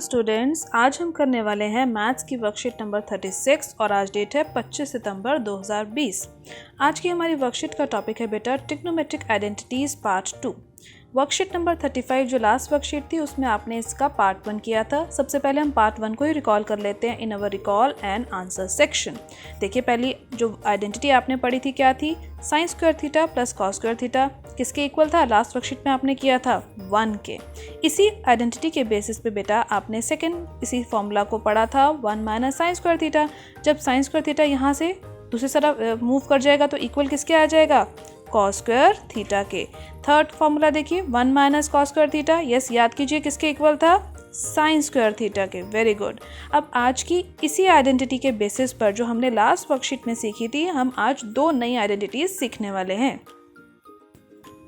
Students, आज हम करने वाले हैं मैथ्स की वर्कशीट नंबर 36 और आज डेट है 25 सितंबर 2020। आज की हमारी वर्कशीट का टॉपिक है बेटा trigonometric identities part 2। Worksheet number 35 जो लास्ट वर्कशीट थी उसमें आपने इसका पार्ट 1 किया था। सबसे पहले हम पार्ट 1 को ही रिकॉल कर लेते हैं इन अवर रिकॉल एंड आंसर सेक्शन। देखिए, पहली जो आइडेंटिटी आपने पढ़ी थी क्या थी? Sign square theta plus cos square theta किसके इक्वल था? लास्ट वर्कशीट में आपने किया था 1 के। इसी आइडेंटिटी के बेसिस पे बेटा आपने सेकंड इसी फॉर्मूला को पढ़ा था 1 माइनस साइन स्क्वायर थीटा। जब साइन स्क्वायर थीटा यहाँ से दूसरी तरफ मूव कर जाएगा तो इक्वल किसके आ जाएगा? कॉस स्क्वायर थीटा के। थर्ड फॉर्मूला देखिए 1 minus cos square theta, yes याद कीजिए किसके इक्वल था? साइन स्क्वायर थीटा के। Very good. अब आज की इसी आइडेंटिटी के बेसिस पर जो हमने लास्ट वर्कशीट में सीखी थी, हम आज दो नई आइडेंटिटीज सीखने वाले हैं।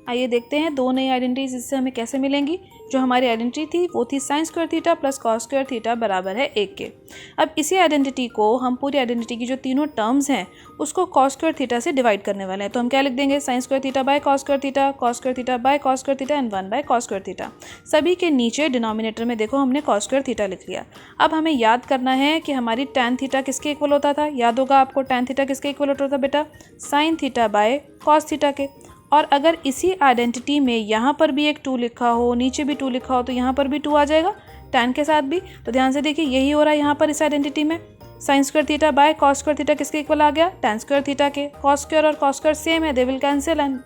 आइए देखते हैं दो नई आइडेंटिटीज इससे हमें कैसे मिलेंगी। जो हमारी आइडेंटिटी थी वो थी sign square theta plus cos square theta बराबर है 1 के। अब इसी आइडेंटिटी को हम पूरी आइडेंटिटी की जो तीनों टर्म्स हैं उसको कॉस स्क्वायर थीटा से डिवाइड करने वाले हैं। तो हम क्या लिख देंगे? Sign square theta by cos square theta, cos square theta by cos square theta and 1 by cos square theta. सभी के नीचे डिनोमिनेटर में देखो हमने कॉस स्क्वायर थीटा लिख लिया। अब हमें याद करना है कि हमारी टैन थीटा किसके इक्वल होता था? याद होगा आपको टैन थीटा किसके इक्वल होता था बेटा? Sine theta by cos theta के। और अगर इसी आइडेंटिटी में यहाँ पर भी एक 2 लिखा हो, नीचे भी 2 लिखा हो, तो यहाँ पर भी 2 आ जाएगा टैन के साथ भी। तो ध्यान से देखिए यही हो रहा है यहाँ पर इस आइडेंटिटी में। Sign square theta by cos square theta किसके इक्वल आ गया? टैन स्क्वायर थीटा के। कॉस स्क्वायर और कॉस स्क्वायर सेम है, दे विल कैंसिल एंड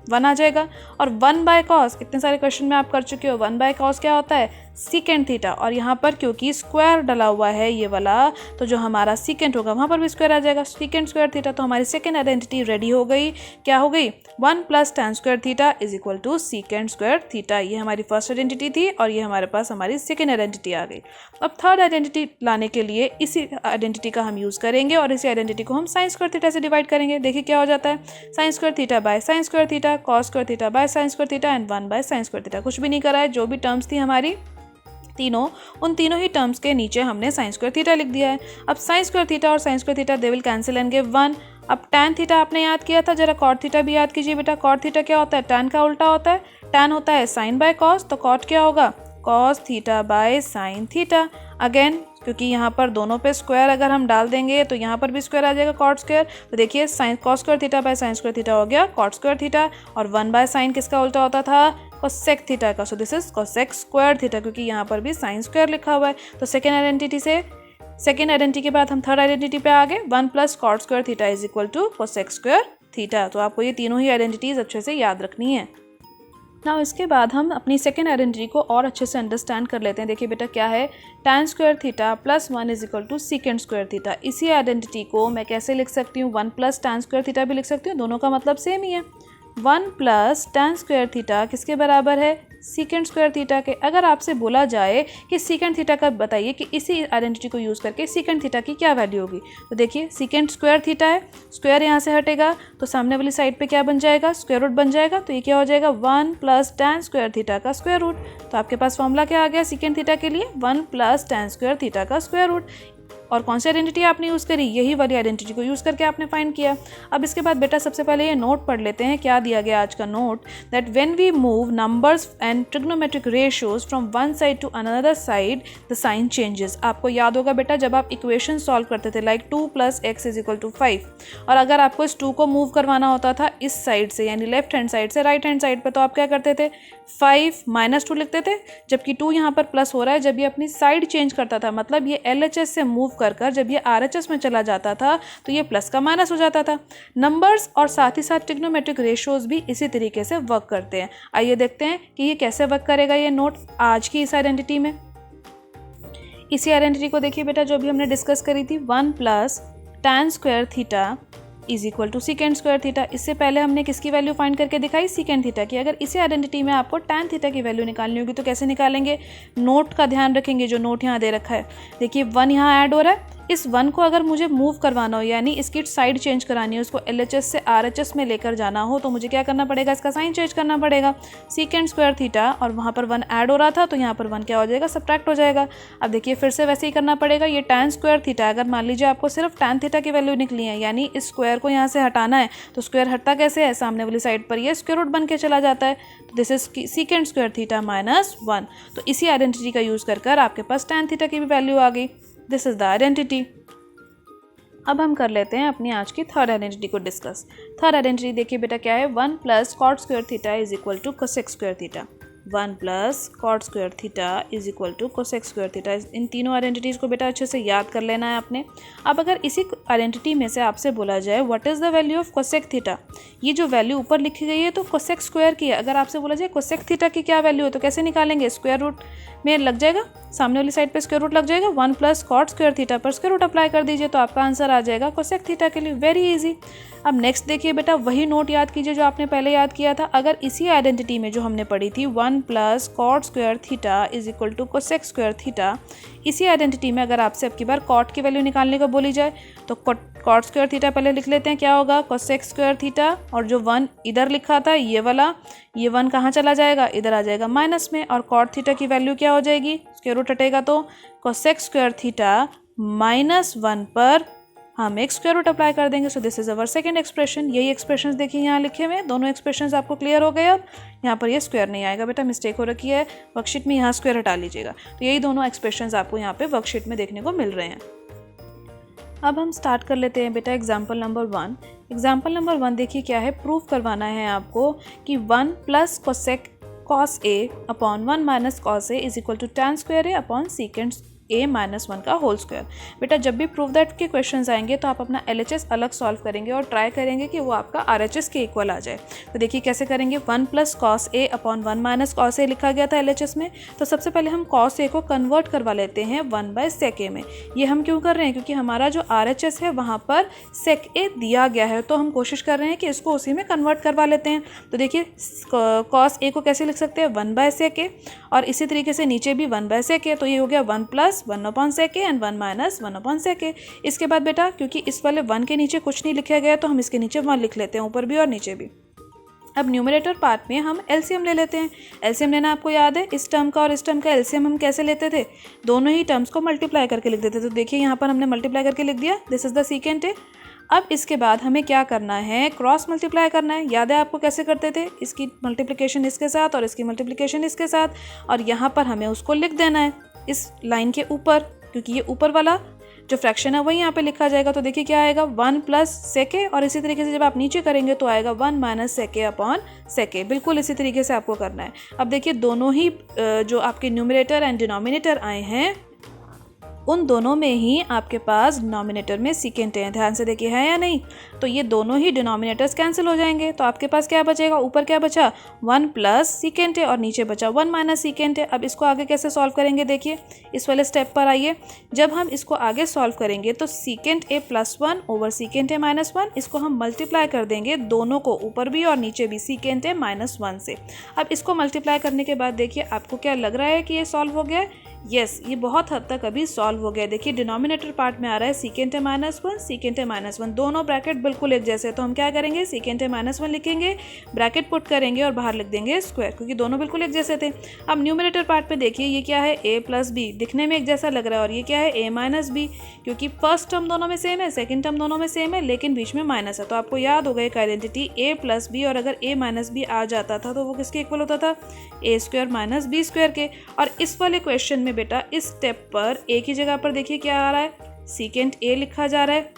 1 आ जाएगा। और 1 बाय कॉस, इतने सारे क्वेश्चन में आप कर चुके हो, 1 बाय कॉस क्या होता है? Secant theta. और यहाँ पर क्योंकि स्क्वायर डला हुआ है ये वाला, तो जो हमारा सीकेंड होगा वहाँ पर भी स्क्वायर आ जाएगा, सीकेंड स्क्वायर थीटा। तो हमारी सेकेंड आइडेंटिटी रेडी हो गई। क्या हो गई? 1 plus tan square theta is equal to secant square theta. ये हमारी फर्स्ट आइडेंटिटी थी और ये हमारे पास हमारी सेकेंड आइडेंटिटी आ गई। अब थर्ड आइडेंटिटी लाने के लिए इसी आइडेंटिटी का हम यूज़ करेंगे और इसी आइडेंटिटी को हम साइन स्क्वायर थीटा से डिवाइड करेंगे। देखिए क्या हो जाता है? Sign square theta by sine square theta, cos square theta by sine square theta and 1 bye sine square theta. कुछ भी नहीं करा है, जो भी टर्म्स थी हमारी तीनों, उन तीनों ही टर्म्स के नीचे हमने साइन स्क्वायर थीटा लिख दिया है। अब साइन स्क्वायर थीटा और sign square theta they will cancel and give 1। अब टैन थीटा आपने याद किया था, जरा कॉट थीटा भी याद कीजिए बेटा। कॉट थीटा क्या होता है? टैन का उल्टा होता है। टैन होता है साइन बाय कॉस, तो कॉट क्या होगा? Cos theta by sine theta. Again क्योंकि यहाँ पर दोनों पे स्क्वायर अगर हम डाल देंगे तो यहाँ पर भी स्क्वायर आ जाएगा, कॉट स्क्वायर। तो देखिए sine cos square theta by sine square theta हो गया कॉट स्क्वायर थीटा, और 1 बाय साइन किसका उल्टा होता था? कोसेक थीटा का। So this is cosec square theta, क्योंकि यहाँ पर भी साइन स्क्वायर लिखा हुआ है। तो सेकेंड आइडेंटिटी के बाद हम थर्ड आइडेंटिटी पे आ गए। 1 plus cot square theta is equal to cosec square theta. तो आपको ये तीनों ही आइडेंटिटीज अच्छे से याद रखनी है। नाउ इसके बाद हम अपनी सेकेंड आइडेंटिटी को और अच्छे से अंडरस्टैंड कर लेते हैं। देखिए बेटा क्या है? Tan square theta plus 1 is equal to secant square theta. इसी आइडेंटिटी को मैं कैसे लिख सकती हूँ? 1 प्लस टैन स्क्वायर थीटा भी लिख सकती हूँ, दोनों का मतलब सेम ही है। 1 प्लस टैन स्क्वायर थीटा किसके बराबर है? सीकेंड स्क्वायर थीटा के। अगर आपसे बोला जाए कि सीकेंड थीटा का बताइए कि इसी आइडेंटिटी को यूज़ करके सीकेंड थीटा की क्या वैल्यू होगी, तो देखिए सीकेंड स्क्वायर थीटा है, स्क्वायर यहाँ से हटेगा तो सामने वाली साइड पे क्या बन जाएगा? स्क्वायर रूट बन जाएगा। तो ये क्या हो जाएगा? 1 प्लस टैन स्क्वायर थीटा का स्क्वायर रूट। तो आपके पास फॉर्मूला क्या आ गया सीकेंड थीटा के लिए? 1 प्लस टैन स्क्वायर थीटा का स्क्वायर रूट। और कौन सी आइडेंटिटी आपने यूज़ करी? यही वाली आइडेंटिटी को यूज़ करके आपने फाइंड किया। अब इसके बाद बेटा सबसे पहले ये नोट पढ़ लेते हैं। क्या दिया गया आज का note? That when we move numbers and trigonometric ratios from one side to another side the sign changes. आपको याद होगा बेटा जब आप इक्वेशन सॉल्व करते थे लाइक 2 + x = 5, और अगर आपको इस 2 को मूव करवाना होता था इस साइड से यानी लेफ्ट हैंड साइड से राइट हैंड साइड पर, तो आप क्या करते थे? 5 - 2 लिखते थे, जबकि 2 यहाँ पर प्लस हो रहा है। जब ये अपनी साइड चेंज करता था, मतलब ये LHS से मूव कर जब ये RHS में चला जाता था तो ये प्लस का माइनस हो जाता था। नंबर्स और साथ ही साथ ट्रिग्नोमेट्रिक रेशियोज भी इसी तरीके से वर्क करते हैं। आइए देखते हैं कि ये कैसे वर्क करेगा ये नोट आज की इस आइडेंटिटी में। इसी आइडेंटिटी को देखिए बेटा जो भी हमने डिस्कस करी थी, 1 plus tan square theta is equal to secant square theta. इससे पहले हमने किसकी वैल्यू फाइंड करके दिखाई? सीकेंड थीटा की। अगर इसी आइडेंटिटी में आपको टैन थीटा की वैल्यू निकालनी होगी तो कैसे निकालेंगे? नोट का ध्यान रखेंगे, जो नोट यहाँ दे रखा है। देखिए 1 यहाँ ऐड हो रहा है, इस 1 को अगर मुझे मूव करवाना हो, यानी इसकी साइड चेंज करानी हो, उसको LHS से RHS में लेकर जाना हो, तो मुझे क्या करना पड़ेगा, इसका साइन चेंज करना पड़ेगा। सीकेंड स्क्वायर थीटा और वहाँ पर 1 ऐड हो रहा था, तो यहाँ पर 1 क्या हो जाएगा, सब्ट्रैक्ट हो जाएगा। अब देखिए फिर से वैसे ही करना पड़ेगा। ये tan स्क्वायर थीटा, अगर मान लीजिए आपको सिर्फ tan थीटा की वैल्यू निकली है, यानी इस स्क्वायर को यहाँ से हटाना है, तो स्क्वायर हटता कैसे है, सामने वाली साइड पर ये स्क्वायर रूट बन के चला जाता है। तो this is सीकेंड square theta minus 1। तो इसी आइडेंटिटी का यूज़ कर आपके पास tan थीटा की भी वैल्यू आ गई। This is the identity. अब हम कर लेते हैं अपनी आज की थर्ड आइडेंटिटी को डिस्कस। थर्ड आइडेंटिटी देखिए बेटा क्या है, 1 plus cot square theta is equal to cosec square theta. 1 plus cot square theta is equal to cosec square theta. इन तीनों आइडेंटिटीज़ को बेटा अच्छे से याद कर लेना है आपने। अब अगर इसी आइडेंटिटी में से आपसे बोला जाए what is the value of cosec theta, ये जो वैल्यू ऊपर लिखी गई है तो कोसेक स्क्वायर की है। अगर आपसे बोला जाए कोसेक थीटा की क्या वैल्यू है, तो कैसे निकालेंगे, स्क्वायर रूट में लग जाएगा, सामने वाली साइड पे स्क्वायर रूट लग जाएगा, 1 प्लस कॉट स्क्वायर थीटा पर स्क्वायर रूट अप्लाई कर दीजिए, तो आपका आंसर आ जाएगा कोसेक थीटा के लिए। Very easy. अब नेक्स्ट देखिए बेटा, वही नोट याद कीजिए जो आपने पहले याद किया था। अगर इसी आइडेंटिटी में जो हमने पढ़ी थी 1 plus cot square theta is equal to cosec square theta, इसी आइडेंटिटी में अगर आपसे अब की बार कॉट की वैल्यू निकालने को बोली जाए, तो कॉट स्क्वायर थीटा पहले लिख लेते हैं, क्या होगा, कोसेक स्क्वायर थीटा, और जो 1 इधर लिखा था ये वाला, ये 1 कहाँ चला जाएगा, इधर आ जाएगा माइनस में, और कॉट थीटा की वैल्यू क्या हो जाएगी, स्क्वायर रूट हटेगा तो कोसेक स्क्वायर थीटा माइनस 1 पर हम एक स्क्वायर रूट अप्लाई कर देंगे। So this is our second expression. यही एक्सप्रेशंस देखिए यहाँ लिखे हुए हैं, दोनों एक्सप्रेशंस आपको क्लियर हो गए। अब यहाँ पर ये स्क्वायर नहीं आएगा बेटा, मिस्टेक हो रखी है, वर्कशीट में यहाँ स्क्वायर हटा लीजिएगा। तो यही दोनों एक्सप्रेशंस आपको यहाँ पे वर्कशीट में देखने को मिल रहे हैं। अब हम स्टार्ट कर लेते हैं बेटा एग्जाम्पल नंबर 1। एग्जाम्पल नंबर 1 देखिए क्या है, प्रूव करवाना है आपको कि 1 plus cosec cos A upon 1 minus cos A is equal to tan square A upon secant a minus 1 का होल स्क्वायर। बेटा जब भी प्रूव दैट के क्वेश्चंस आएंगे तो आप अपना LHS अलग सॉल्व करेंगे और ट्राई करेंगे कि वो आपका RHS के इक्वल आ जाए। तो देखिए कैसे करेंगे, 1 plus cos A upon 1 minus cos ए लिखा गया था LHS में, तो सबसे पहले हम कॉस ए को कन्वर्ट करवा लेते हैं 1 बाय सेक ए में। ये हम क्यों कर रहे हैं, क्योंकि हमारा जो RHS है वहाँ पर सेक ए दिया गया है, तो हम कोशिश कर रहे हैं कि इसको उसी में कन्वर्ट करवा लेते हैं। तो देखिए कॉस ए को कैसे लिख सकते हैं, 1 बाय सेक ए, और इसी तरीके से नीचे भी 1 बाय सेक ए, तो ये हो गया 1 plus 1 upon sec A and 1 minus 1 upon sec A. इसके बाद बेटा क्योंकि इस वाले 1 के नीचे कुछ नहीं लिखा गया, तो हम इसके नीचे 1 लिख लेते हैं, ऊपर भी और नीचे भी। अब न्यूमरेटर पार्ट में हम एलसीएम ले लेते हैं। एलसीएम लेना आपको याद है, इस टर्म का और इस टर्म का एलसीएम हम कैसे लेते थे, दोनों ही टर्म्स को मल्टीप्लाई करके लिख देते थे। तो देखिए यहाँ पर हमने मल्टीप्लाई करके लिख दिया, this is the secant A. अब इसके बाद हमें क्या करना है, क्रॉस मल्टीप्लाई करना है। याद है आपको कैसे करते थे, इसकी मल्टीप्लिकेशन इसके साथ और इसकी मल्टीप्लिकेशन इसके साथ, और यहाँ पर हमें उसको लिख देना है इस लाइन के ऊपर, क्योंकि ये ऊपर वाला जो फ्रैक्शन है वही यहाँ पे लिखा जाएगा। तो देखिए क्या आएगा, 1 प्लस सेक ए, और इसी तरीके से जब आप नीचे करेंगे तो आएगा 1 माइनस सेक ए अपॉन सेक ए। बिल्कुल इसी तरीके से आपको करना है। अब देखिए दोनों ही जो आपके न्यूमरेटर एंड डिनोमिनेटर आए हैं, उन दोनों में ही आपके पास डिनोमिनेटर में सीकेंट है, ध्यान से देखिए है या नहीं। तो ये दोनों ही डिनोमिनेटर्स कैंसिल हो जाएंगे, तो आपके पास क्या बचेगा, ऊपर क्या बचा, 1 प्लस सीकेंट है और नीचे बचा 1 माइनस सीकेंट है। अब इसको आगे कैसे सॉल्व करेंगे, देखिए इस वाले स्टेप पर आइए। जब हम इसको आगे सॉल्व करेंगे तो secant A plus 1 over secant A minus 1, इसको हम मल्टीप्लाई कर देंगे दोनों को, ऊपर भी और नीचे भी, सीकेंट ए माइनस 1 से। अब इसको मल्टीप्लाई करने के बाद देखिए आपको क्या लग रहा है कि ये सॉल्व हो गया है। यस, ये बहुत हद तक अभी सॉल्व हो गया। देखिए डिनोमिनेटर पार्ट में आ रहा है secant A minus 1, secant A minus 1, दोनों ब्रैकेट बिल्कुल एक जैसे। तो हम क्या करेंगे, सीकेंट ए माइनस 1 लिखेंगे, ब्रैकेट पुट करेंगे और बाहर लिख देंगे स्क्वायर, क्योंकि दोनों बिल्कुल एक जैसे थे। अब न्यूमरेटर पार्ट में देखिए ये क्या है, ए प्लस बी, दिखने में एक जैसा लग रहा है, और ये क्या है, ए माइनस बी, क्योंकि फर्स्ट टर्म दोनों में सेम है, सेकेंड टर्म दोनों में सेम है, लेकिन बीच में माइनस है। तो आपको याद होगा एक आइडेंटिटी ए प्लस बी, और अगर ए माइनस बी आ जाता था तो वो किसके इक्वल होता था, ए स्क्वायर माइनस बी स्क्वायर के। और इस वाले क्वेश्चन में बेटा इस पर ए की जगह पर देखिए क्या आ रहा है, सीकेंट ए लिखा जा रहा है,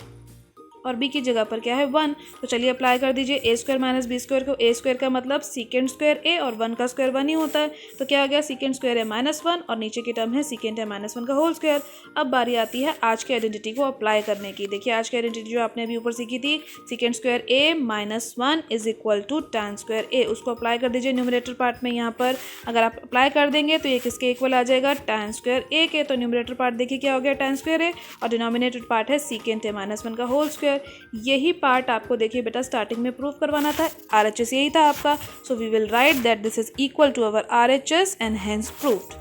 और बी की जगह पर क्या है, 1। तो चलिए अप्लाई कर दीजिए ए स्क्वायर माइनस बी स्क्वायर को। ए स्क्वायर का मतलब सीकेंड स्क्वायर ए, और 1 का स्क्वायर 1 ही होता है। तो क्या हो गया, सीकेंड स्क्वायर ए माइनस 1, और नीचे की टर्म है सीकेंड ए माइनस 1 का होल स्क्वायर। अब बारी आती है आज की आइडेंटिटी को अप्लाई करने की। देखिए आज की आइडेंटिटी जो आपने अभी ऊपर सीखी थी, secant square A minus 1 is equal to tan square A, उसको अप्लाई कर दीजिए न्यूमरेटर पार्ट में। यहाँ पर अगर आप अप्लाई कर देंगे तो ये किसके इक्वल आ जाएगा, tan स्क्वायर ए के। तो न्यूमरेटर पार्ट देखिए क्या हो गया, tan स्क्वायर ए, और डिनोमिनेटर पार्ट है सीकेंड ए माइनस 1 का होल स्क्वायर। यही पार्ट आपको देखिए बेटा स्टार्टिंग में प्रूव करवाना था, RHS यही था आपका। So we will write that this is equal to our RHS and hence proved.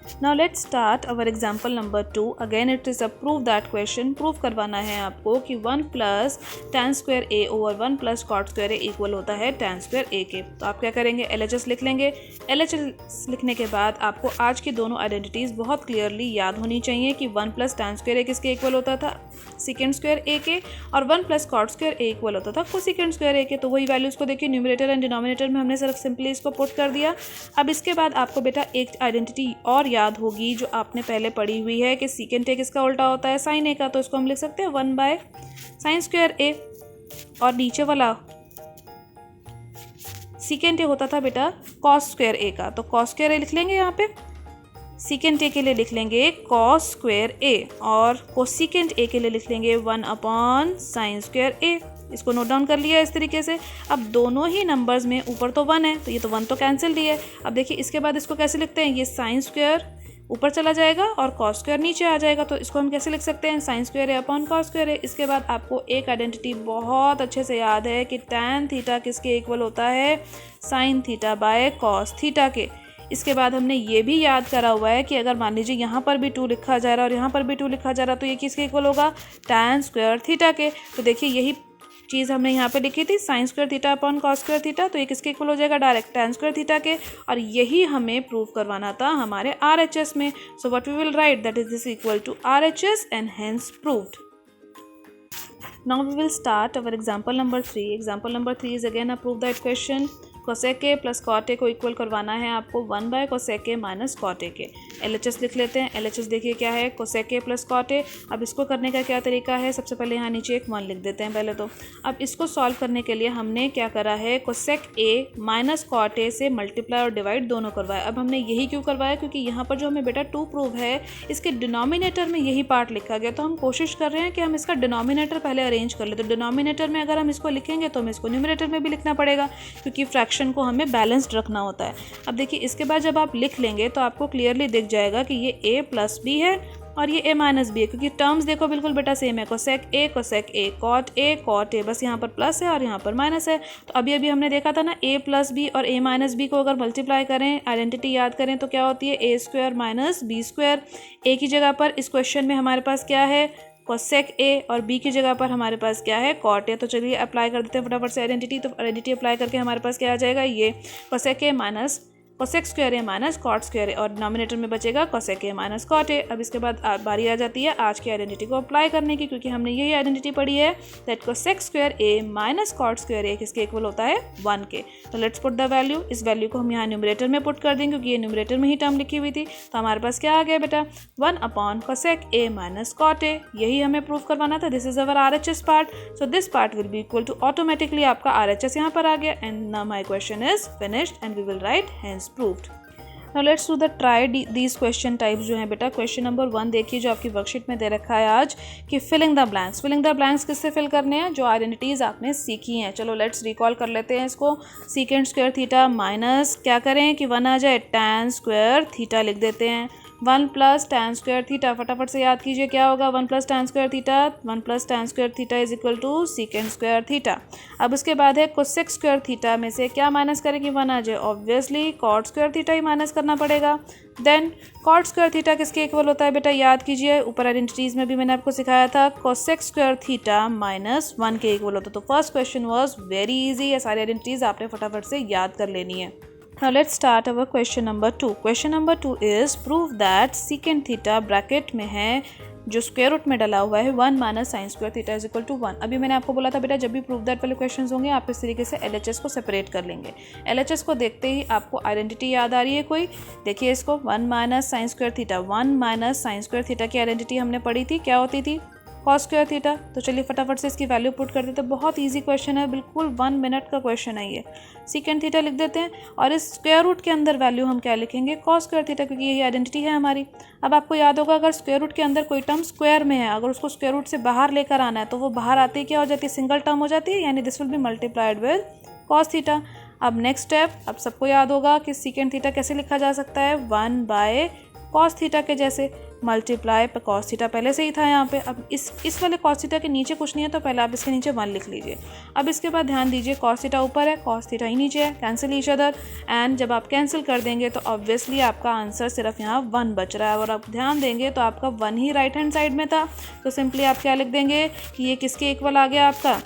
Now let's start our example number 2। Again it is a prove that question. Prove करवाना है आपको कि 1 plus tan square A over 1 plus cot square A equal होता है tan square ए के। तो आप क्या करेंगे, LHS लिख लेंगे। LHS लिखने के बाद आपको आज की दोनों आइडेंटिटीज़ बहुत क्लियरली याद होनी चाहिए कि 1 प्लस tan स्क्वायर ए किसके इक्वल होता था, सेकेंड स्क्वायर ए के, और 1 plus cot square A equal होता था कोसेकेंड स्क्वायर ए के। तो वही वैल्यूज़ को देखिए न्यूमरेटर एंड डिनोमिनेटर में हमने सिर्फ सिंपली इसको पुट कर दिया। अब इसके बाद आपको बेटा एक आइडेंटिटी और याद होगी जो आपने पहले पढ़ी हुई है कि सीकेंट ए किसका उल्टा होता है, साइन ए का। तो इसको हम लिख सकते हैं 1 बाय साइन स्क्वायर ए, और नीचे वाला सीकेंट ए होता था बेटा कॉस स्क्वायर ए का। तो कॉस स्क्वायर ए लिख लेंगे यहाँ पे, सीकेंट ए के लिए लिख लेंगे कॉस स्क्वायर ए, और कोसीकेंट ए के लिए लिख लेंगे 1 अपॉन साइन स्क्वायर ए। इसको नोट डाउन कर लिया इस तरीके से। अब दोनों ही नंबर्स में ऊपर तो 1 है, तो ये तो 1 तो कैंसिल ही है। अब देखिए इसके बाद इसको कैसे लिखते हैं, ये साइन स्क्वायर ऊपर चला जाएगा और कॉस स्क्वायर नीचे आ जाएगा। तो इसको हम कैसे लिख सकते हैं, sine square A upon cos square ए। इसके बाद आपको एक आइडेंटिटी बहुत अच्छे से याद है कि tan थीटा किसके इक्वल होता है, sine theta by cos theta के। इसके बाद हमने ये भी याद करा हुआ है कि अगर मान लीजिए यहाँ पर भी 2 लिखा जा रहा है और यहाँ पर भी 2 लिखा जा रहा है, तो ये किसके इक्वल होगा, tan स्क्वायर थीटा के। तो देखिए यही चीज़ हमने यहाँ पे लिखी थी, sign square theta upon cos square theta. तो ये किसके इक्वल हो जाएगा, डायरेक्ट tan स्क्वायर थीटा के। और यही हमें प्रूव करवाना था हमारे RHS में। So what we will write, that is this equal to RHS and hence proved. Now we will start our example number 3। Example number 3 is again a prove that question. Cosec A plus cot A को equal करवाना है आपको 1 by cosec A minus cot A के। LHS लिख लेते हैं। LHS देखिए क्या है, cosec A plus cot A. अब इसको करने का क्या तरीका है, सबसे पहले यहाँ नीचे एक 1 लिख देते हैं पहले तो। अब इसको सॉल्व करने के लिए हमने क्या करा है, cosec A minus cot A से मल्टीप्लाई और डिवाइड दोनों करवाया। अब हमने यही क्यों करवाया, क्योंकि यहाँ पर जो हमें बेटा 2 प्रूव है, इसके डिनोमिनेटर में यही पार्ट लिखा गया। तो हम कोशिश कर रहे हैं कि हम इसका डिनोमिनेटर पहले अरेंज कर ले। तो डिनोमिनेटर में अगर हम इसको लिखेंगे तो हमें इसको न्यूमरेटर में भी लिखना पड़ेगा, क्योंकि फ्रैक्शन को हमें बैलेंस्ड रखना होता है। अब देखिए इसके बाद जब आप लिख लेंगे तो आपको क्लियरली दिख जाएगा कि ये a प्लस बी है और ये a माइनस बी है, क्योंकि टर्म्स देखो बिल्कुल बेटा सेम है। कोसेक ए कॉट ए, बस यहाँ पर प्लस है और यहाँ पर माइनस है। तो अभी अभी हमने देखा था ना, a प्लस बी और a माइनस बी को अगर मल्टीप्लाई करें, आइडेंटिटी याद करें तो क्या होती है, a square minus B square. a की जगह पर इस क्वेश्चन में हमारे पास क्या है, कोसेक ए, और b की जगह पर हमारे पास क्या है, कॉट ए। तो चलिए अप्लाई कर देते हैं फटाफट से आइडेंटिटी। तो आइडेंटिटी अप्लाई करके हमारे पास क्या आ जाएगा, ये cosec A minus cosec square A minus cot square A, और डिनोमिनेटर में बचेगा cosec A minus cot A. अब इसके बाद बारी आ जाती है आज की आइडेंटिटी को अप्लाई करने की, क्योंकि हमने यही आइडेंटिटी पढ़ी है that cosec square A minus cot square A किसके इक्वल होता है, 1 के। तो लेट्स पुट द वैल्यू। इस वैल्यू को हम यहाँ न्यूमरेटर में पुट कर देंगे, क्योंकि ये न्यूमरेटर में ही टर्म लिखी हुई थी। तो हमारे पास क्या आ गया बेटा, 1 upon cosec A minus cot A. यही हमें प्रूव करवाना था। This is our RHS part. So this part will be equal to, automatically आपका RHS यहाँ पर आ गया। And now my question is finished and we will write hence proved. Now let's do the try these question types जो हैं बेटा। Question number 1 देखिए जो आपकी वर्कशीट में दे रखा है आज, कि filling the blanks. Filling the blanks किससे फिल करने हैं, जो आइडेंटिटीज़ आपने सीखी हैं। चलो लेट्स रिकॉल कर लेते हैं इसको। सीकेंड स्क्वायर थीटा माइनस क्या करें कि 1 आ जाए, tan स्क्वायर थीटा लिख देते हैं। 1 प्लस tan स्क्वायर थीटा, फटाफट से याद कीजिए क्या होगा, 1 plus tan square theta, 1 plus tan square theta is equal to secant square theta. अब उसके बाद है कोसेक स्क्वायर थीटा में से क्या माइनस करें कि 1 आ जाए, ऑब्वियसली कॉट स्क्वायर थीटा ही माइनस करना पड़ेगा। देन कॉट स्क्वायर थीटा किसके इक्वल होता है बेटा, याद कीजिए ऊपर आइडेंटिटीज़ में भी मैंने आपको सिखाया था, कोसेक स्क्वायर थीटा माइनस 1 के इक्वल होता है। तो first question was very easy. ये सारी आइडेंटिटीज़ आपने फटाफट से याद कर लेनी है। Now let's start our question number 2. Question number 2 is prove that secant theta bracket में है जो स्क्वायर रूट में डला हुआ है 1 minus sine square theta is equal to 1। अभी मैंने आपको बोला था बेटा जब भी प्रूव दैट वाले क्वेश्चंस होंगे आप इस तरीके से LHS को सेपरेट कर लेंगे। LHS को देखते ही आपको आइडेंटिटी याद आ रही है कोई, देखिए इसको 1 minus sine square theta. 1 minus sine square theta की आइडेंटिटी हमने पढ़ी थी, क्या होती थी, कॉस स्क्वायर थीटा। तो चलिए फटाफट से इसकी वैल्यू पुट कर देते हैं। बहुत इजी क्वेश्चन है, बिल्कुल 1 मिनट का क्वेश्चन है ये। सीकेंड थीटा लिख देते हैं और इस स्क्वायर रूट के अंदर वैल्यू हम क्या लिखेंगे, कॉस स्क्वायर थीटा, क्योंकि यही आइडेंटिटी है हमारी। अब आपको याद होगा अगर स्क्वायर रूट के अंदर कोई टर्म स्क्वायर में है, अगर उसको स्क्वायर रूट से बाहर लेकर आना है तो वो बाहर आते ही क्या हो जाती है, सिंगल टर्म हो जाती है, यानी this will be multiplied with cos theta. अब नेक्स्ट स्टेप, अब सबको याद होगा कि सीकेंड थीटा कैसे लिखा जा सकता है, 1 बाय कॉस थीटा के जैसे। मल्टीप्लाई पे कॉस थीटा पहले से ही था यहाँ पे। अब इस वाले कॉस थीटा के नीचे कुछ नहीं है तो पहले आप इसके नीचे 1 लिख लीजिए। अब इसके बाद ध्यान दीजिए कॉस थीटा ऊपर है, कॉस थीटा ही नीचे है, कैंसिल ईच अदर, एंड जब आप कैंसिल कर देंगे तो ऑब्वियसली आपका आंसर सिर्फ यहाँ 1 बच रहा है। और आप ध्यान देंगे तो आपका 1 ही राइट हैंड साइड में था, तो सिंपली आप क्या लिख देंगे कि ये किसके इक्वल आ गया आपका,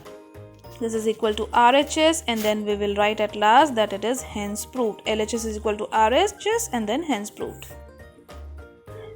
this is equal to RHS, and then we will write at last that it is hence proved. LHS is equal to RHS and then hence proved.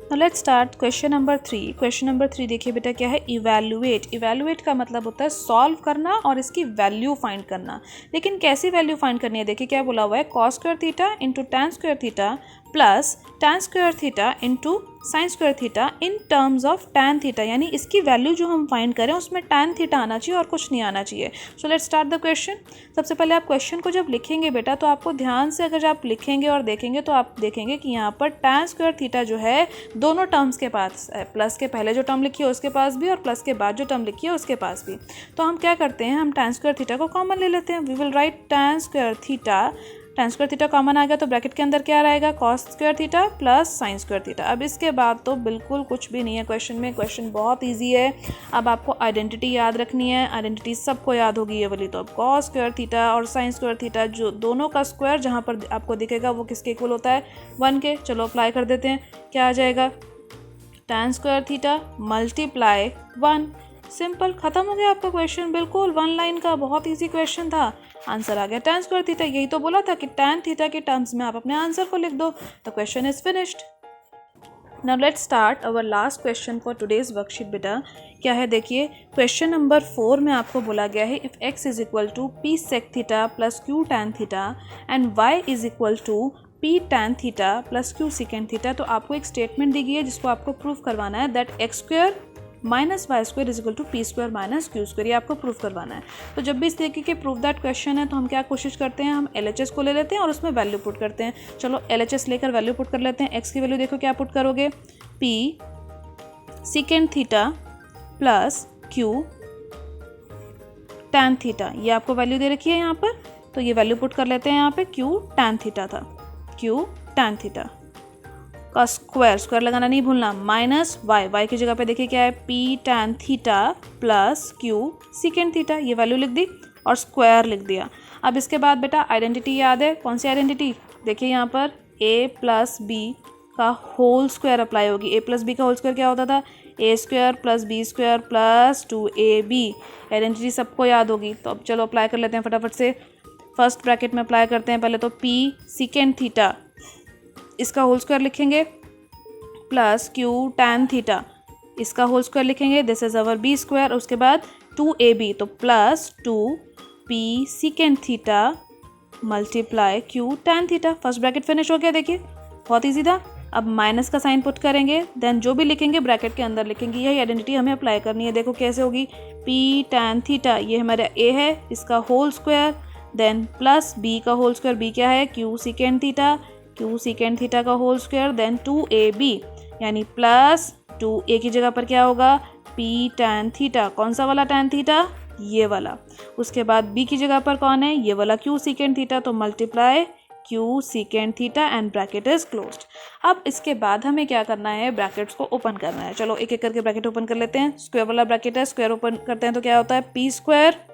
Now let's start question number 3. Question number 3 देखिए बेटा क्या है, evaluate. Evaluate का मतलब होता है solve करना और इसकी वैल्यू फाइंड करना। लेकिन कैसी वैल्यू फाइंड करनी है, देखिए क्या बोला हुआ है, cos square theta into tan square theta plus tan square theta into sine square theta in terms of tan theta, यानी इसकी वैल्यू जो हम फाइंड करें उसमें tan थीटा आना चाहिए और कुछ नहीं आना चाहिए। So let's start the question. सबसे पहले आप क्वेश्चन को जब लिखेंगे बेटा तो आपको ध्यान से अगर आप लिखेंगे और देखेंगे तो आप देखेंगे कि यहाँ पर tan स्क्वायर थीटा जो है दोनों टर्म्स के पास है, प्लस के पहले जो टर्म लिखी है उसके पास भी और प्लस के बाद जो टर्म लिखी है उसके पास भी। तो हम क्या करते हैं, हम tan स्क्वायर थीटा को कॉमन ले लेते हैं। We will write tan square theta, tan square theta common आ गया तो ब्रैकेट के अंदर क्या रहेगा, cos square theta plus sine square theta. अब इसके बाद तो बिल्कुल कुछ भी नहीं है क्वेश्चन में, क्वेश्चन बहुत इजी है। अब आपको आइडेंटिटी याद रखनी है, आइडेंटिटी सबको याद होगी ये वाली। तो अब cos स्क्वायर थीटा और साइन स्क्वायर थीटा जो दोनों का स्क्वायर जहाँ पर आपको दिखेगा वो किसके इक्वल होता है, 1 के। चलो अप्लाई कर देते हैं, क्या आ जाएगा, tan square theta multiply 1। Simple, खत्म हो गया आपका क्वेश्चन, बिल्कुल 1 लाइन का बहुत इजी क्वेश्चन था। आंसर आ गया tan स्क्वायर थीटा। यही तो बोला था कि tan थीटा के टर्म्स में आप अपने आंसर को लिख दो। The question is finished. Now let's start our last question for today's worksheet. बेटा क्या है, देखिए क्वेश्चन नंबर 4 में आपको बोला गया है if x is equal to P sec theta plus Q tan theta and y is equal to P tan theta plus Q secant theta. तो आपको एक स्टेटमेंट दी गई है जिसको आपको प्रूफ करवाना है that X square minus Y square is equal to P square minus Q square, ये आपको प्रूफ करवाना है। तो जब भी इस तरीके के प्रूफ दैट क्वेश्चन है तो हम क्या कोशिश करते हैं, हम LHS को ले लेते हैं और उसमें वैल्यू पुट करते हैं। चलो LHS लेकर वैल्यू पुट कर लेते हैं। एक्स की वैल्यू देखो क्या पुट करोगे, P secant theta plus Q tan theta, ये आपको वैल्यू दे रखी है यहाँ पर, तो ये वैल्यू पुट कर लेते हैं यहाँ पे। क्यू टैन थीटा था, क्यू टैन थीटा का स्क्वायर लगाना नहीं भूलना, माइनस वाई की जगह पे देखिए क्या है, P tan theta plus Q secant theta, ये वैल्यू लिख दी और स्क्वायर लिख दिया। अब इसके बाद बेटा आइडेंटिटी याद है, कौन सी आइडेंटिटी, देखिए यहाँ पर a प्लस बी का होल स्क्वायर अप्लाई होगी। a प्लस बी का होल स्क्वायर क्या होता था, a square plus B square plus 2ab। Identity सबको याद होगी। तो अब चलो अप्लाई कर लेते हैं फटाफट से। फर्स्ट ब्रैकेट में अप्लाई करते हैं पहले तो p सिकेंड थीटा, इसका होल स्क्वायर लिखेंगे प्लस क्यू टैन थीटा, इसका होल स्क्वायर लिखेंगे, this is our B square. उसके बाद 2ab तो plus 2p secant theta multiply Q tan theta. First bracket finish हो गया, देखिए बहुत इजी था। अब माइनस का साइन पुट करेंगे, देन जो भी लिखेंगे ब्रैकेट के अंदर लिखेंगे। यही आइडेंटिटी हमें अप्लाई करनी है। देखो कैसे होगी, p टैन थीटा ये हमारा a है, इसका whole square, then plus b का होल स्क्वायर, b क्या है, q secant theta, Q secant theta का होल स्क्वायर, देन 2ab यानी प्लस 2a की जगह पर क्या होगा, p टैन थीटा, कौन सा वाला टैन थीटा, ये वाला। उसके बाद b की जगह पर कौन है, ये वाला क्यू सिकेंड थीटा, तो multiply Q secant theta and bracket is closed. अब इसके बाद हमें क्या करना है, ब्रैकेट्स को ओपन करना है। चलो एक एक करके ब्रैकेट ओपन कर लेते हैं। स्क्वायर वाला ब्रैकेट है, स्क्वायर ओपन करते हैं तो क्या होता है, p स्क्वायर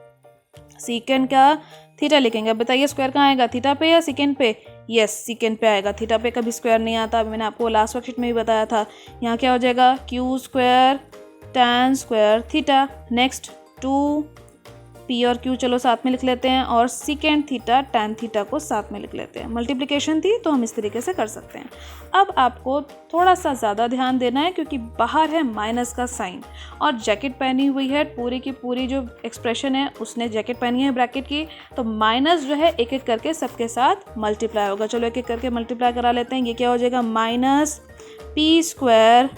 सिकेंड का थीटा लिखेंगे। अब बताइए स्क्वायर कहाँ आएगा, थीटा पे या सिकेंड पे, यस सिकेंड पे आएगा, थीटा पे कभी स्क्वायर नहीं आता, मैंने आपको लास्ट वर्कशीट में भी बताया था। यहाँ क्या हो जाएगा, Q square tan square theta, next 2p और q चलो साथ में लिख लेते हैं और सिकेंड थीटा टैन थीटा को साथ में लिख लेते हैं। मल्टीप्लिकेशन थी तो हम इस तरीके से कर सकते हैं। अब आपको थोड़ा सा ज़्यादा ध्यान देना है क्योंकि बाहर है माइनस का साइन और जैकेट पहनी हुई है, पूरी की पूरी जो एक्सप्रेशन है उसने जैकेट पहनी है ब्रैकेट की, तो माइनस जो है एक एक करके सबके साथ मल्टीप्लाई होगा। चलो एक एक करके मल्टीप्लाई करा लेते हैं। ये क्या हो जाएगा, minus p square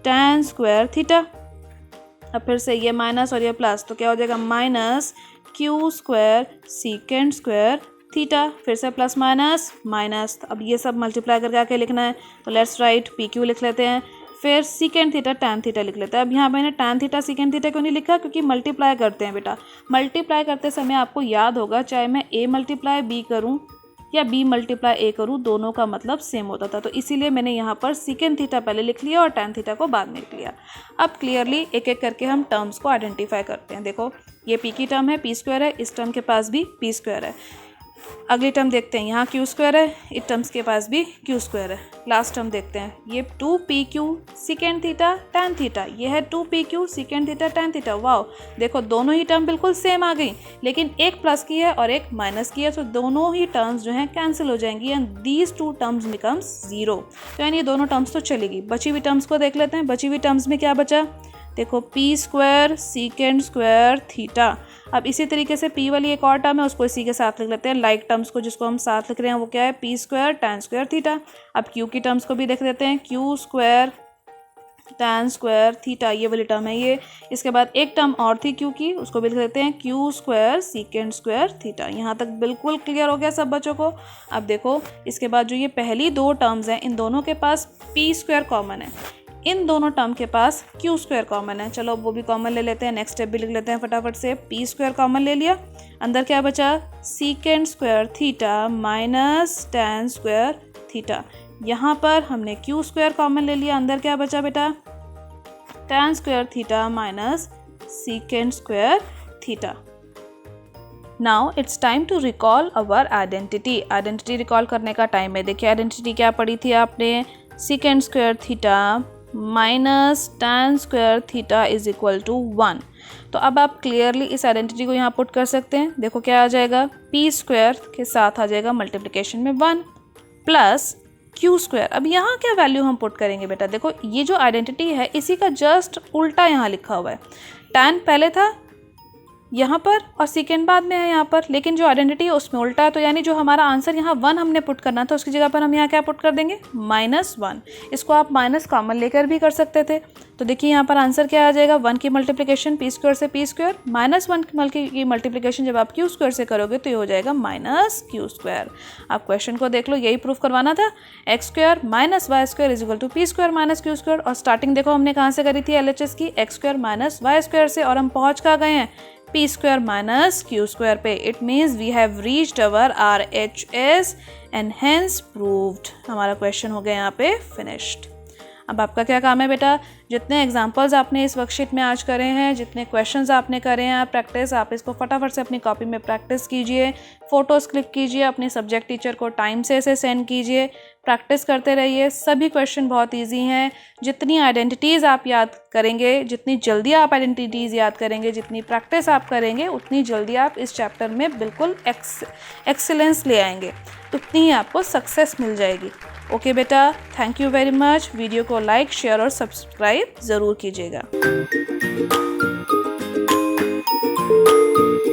tan square theta, अब फिर से ये माइनस और ये प्लस, तो क्या हो जाएगा, minus Q square secant square theta, फिर से प्लस माइनस माइनस। अब ये सब मल्टीप्लाई करके आके लिखना है, तो लेट्स राइट पी क्यू लिख लेते हैं, फिर सिकेंड थीटा टैन थीटा लिख लेते हैं। अब यहाँ मैंने टैन थीटा सिकेंड थीटा क्यों नहीं लिखा, क्योंकि मल्टीप्लाई करते हैं बेटा। मल्टीप्लाई करते समय आपको याद होगा, चाहे मैं a मल्टीप्लाई b करूँ या b मल्टीप्लाई a करूँ, दोनों का मतलब सेम होता था। तो इसीलिए मैंने यहाँ पर सीकेंड थीटा पहले लिख लिया और टैन थीटा को बाद में लिख लिया। अब क्लियरली एक एक करके हम टर्म्स को आइडेंटिफाई करते हैं। देखो ये p की टर्म है, p स्क्वायर है, इस टर्म के पास भी p स्क्वायर है। अगली टर्म देखते हैं, यहाँ क्यू स्क्वायर है, इस टर्म्स के पास भी क्यू स्क्वायर है। लास्ट टर्म देखते हैं, ये 2pq secant theta tan theta, ये है 2pq secant theta tan theta. Wow, देखो दोनों ही टर्म बिल्कुल सेम आ गई, लेकिन एक प्लस की है और एक माइनस की है, तो दोनों ही टर्म्स जो हैं कैंसिल हो जाएंगी and these two terms becomes zero. तो यानी ये दोनों टर्म्स तो चलेगी। बची हुई टर्म्स को देख लेते हैं। बची हुई टर्म्स में क्या बचा, देखो p स्क्वायर सीकेंड स्क्वायर थीटा। अब इसी तरीके से p वाली एक और टर्म है, उसको इसी के साथ लिख लेते हैं। लाइक टर्म्स को जिसको हम साथ लिख रहे हैं वो क्या है, p square tan square theta. अब q की टर्म्स को भी देख लेते हैं, q square tan square theta, ये वाली टर्म है ये। इसके बाद एक टर्म और थी q की, उसको भी लिख लेते हैं q स्क्वायर सीकेंड स्क्वायर थीटा। यहाँ तक बिल्कुल क्लियर हो गया सब बच्चों को। अब देखो इसके बाद जो ये पहली दो टर्म्स हैं, इन दोनों के पास p स्क्वायर कॉमन है, इन दोनों टर्म के पास क्यू स्क्वायर कॉमन है। चलो वो भी कॉमन ले लेते हैं। नेक्स्ट स्टेप भी लिख लेते हैं फटाफट से। पी स्क्वायर कॉमन ले लिया, अंदर क्या बचा, सीकेंड square theta minus tan square theta. यहाँ पर हमने क्यू स्क्वायर कॉमन ले लिया, अंदर क्या बचा बेटा, tan square theta minus secant square theta. Now it's time to recall our identity. Identity recall करने का टाइम है। देखिए आइडेंटिटी क्या पढ़ी थी आपने, secant square theta minus tan square theta is equal to 1। तो अब आप क्लियरली इस आइडेंटिटी को यहाँ पुट कर सकते हैं। देखो क्या आ जाएगा, पी स्क्वायर के साथ आ जाएगा मल्टीप्लिकेशन में 1 प्लस क्यू स्क्वायर। अब यहाँ क्या वैल्यू हम पुट करेंगे बेटा, देखो ये जो आइडेंटिटी है इसी का जस्ट उल्टा यहाँ लिखा हुआ है। टैन पहले था यहाँ पर और सेकेंड बाद में है यहाँ पर, लेकिन जो आइडेंटिटी है उसमें उल्टा है। तो यानी जो हमारा आंसर यहाँ 1 हमने पुट करना था, उसकी जगह पर हम यहाँ क्या पुट कर देंगे, -1। इसको आप माइनस कॉमन लेकर भी कर सकते थे। तो देखिए यहाँ पर आंसर क्या आ जाएगा, 1 की मल्टीप्लिकेशन पी स्क्वायर से पी स्क्वायर माइनस 1 की मल्टीप्लिकेशन जब आप क्यू स्क्वायर से करोगे तो ये हो जाएगा माइनस क्यू स्क्वायर। आप क्वेश्चन को देख लो, यही प्रूफ करवाना था। X square minus Y square is equal to P square minus Q square. और स्टार्टिंग देखो हमने कहाँ से करी थी LHS की, X square minus Y square से, और हम पहुँच कहाँ गए हैं, P square minus Q square पे। It means we have reached our RHS and hence proved. हमारा क्वेश्चन हो गया यहाँ पे फिनिश्ड। अब आपका क्या काम है बेटा, जितने एग्जाम्पल्स आपने इस वर्कशीट में आज करे हैं, जितने क्वेश्चंस आपने करे हैं प्रैक्टिस, आप इसको फटाफट से अपनी कॉपी में प्रैक्टिस कीजिए, फ़ोटोज़ क्लिक कीजिए, अपने सब्जेक्ट टीचर को टाइम से इसे सेंड कीजिए, प्रैक्टिस करते रहिए। सभी क्वेश्चन बहुत ईजी हैं। जितनी आइडेंटिटीज़ आप याद करेंगे, जितनी जल्दी आप आइडेंटिटीज़ याद करेंगे, जितनी प्रैक्टिस आप करेंगे, उतनी जल्दी आप इस चैप्टर में बिल्कुल एक्सीलेंस ले आएंगे, उतनी ही आपको सक्सेस मिल जाएगी। ओके बेटा, thank you very much. Video को लाइक, शेयर और सब्सक्राइब ज़रूर कीजिएगा।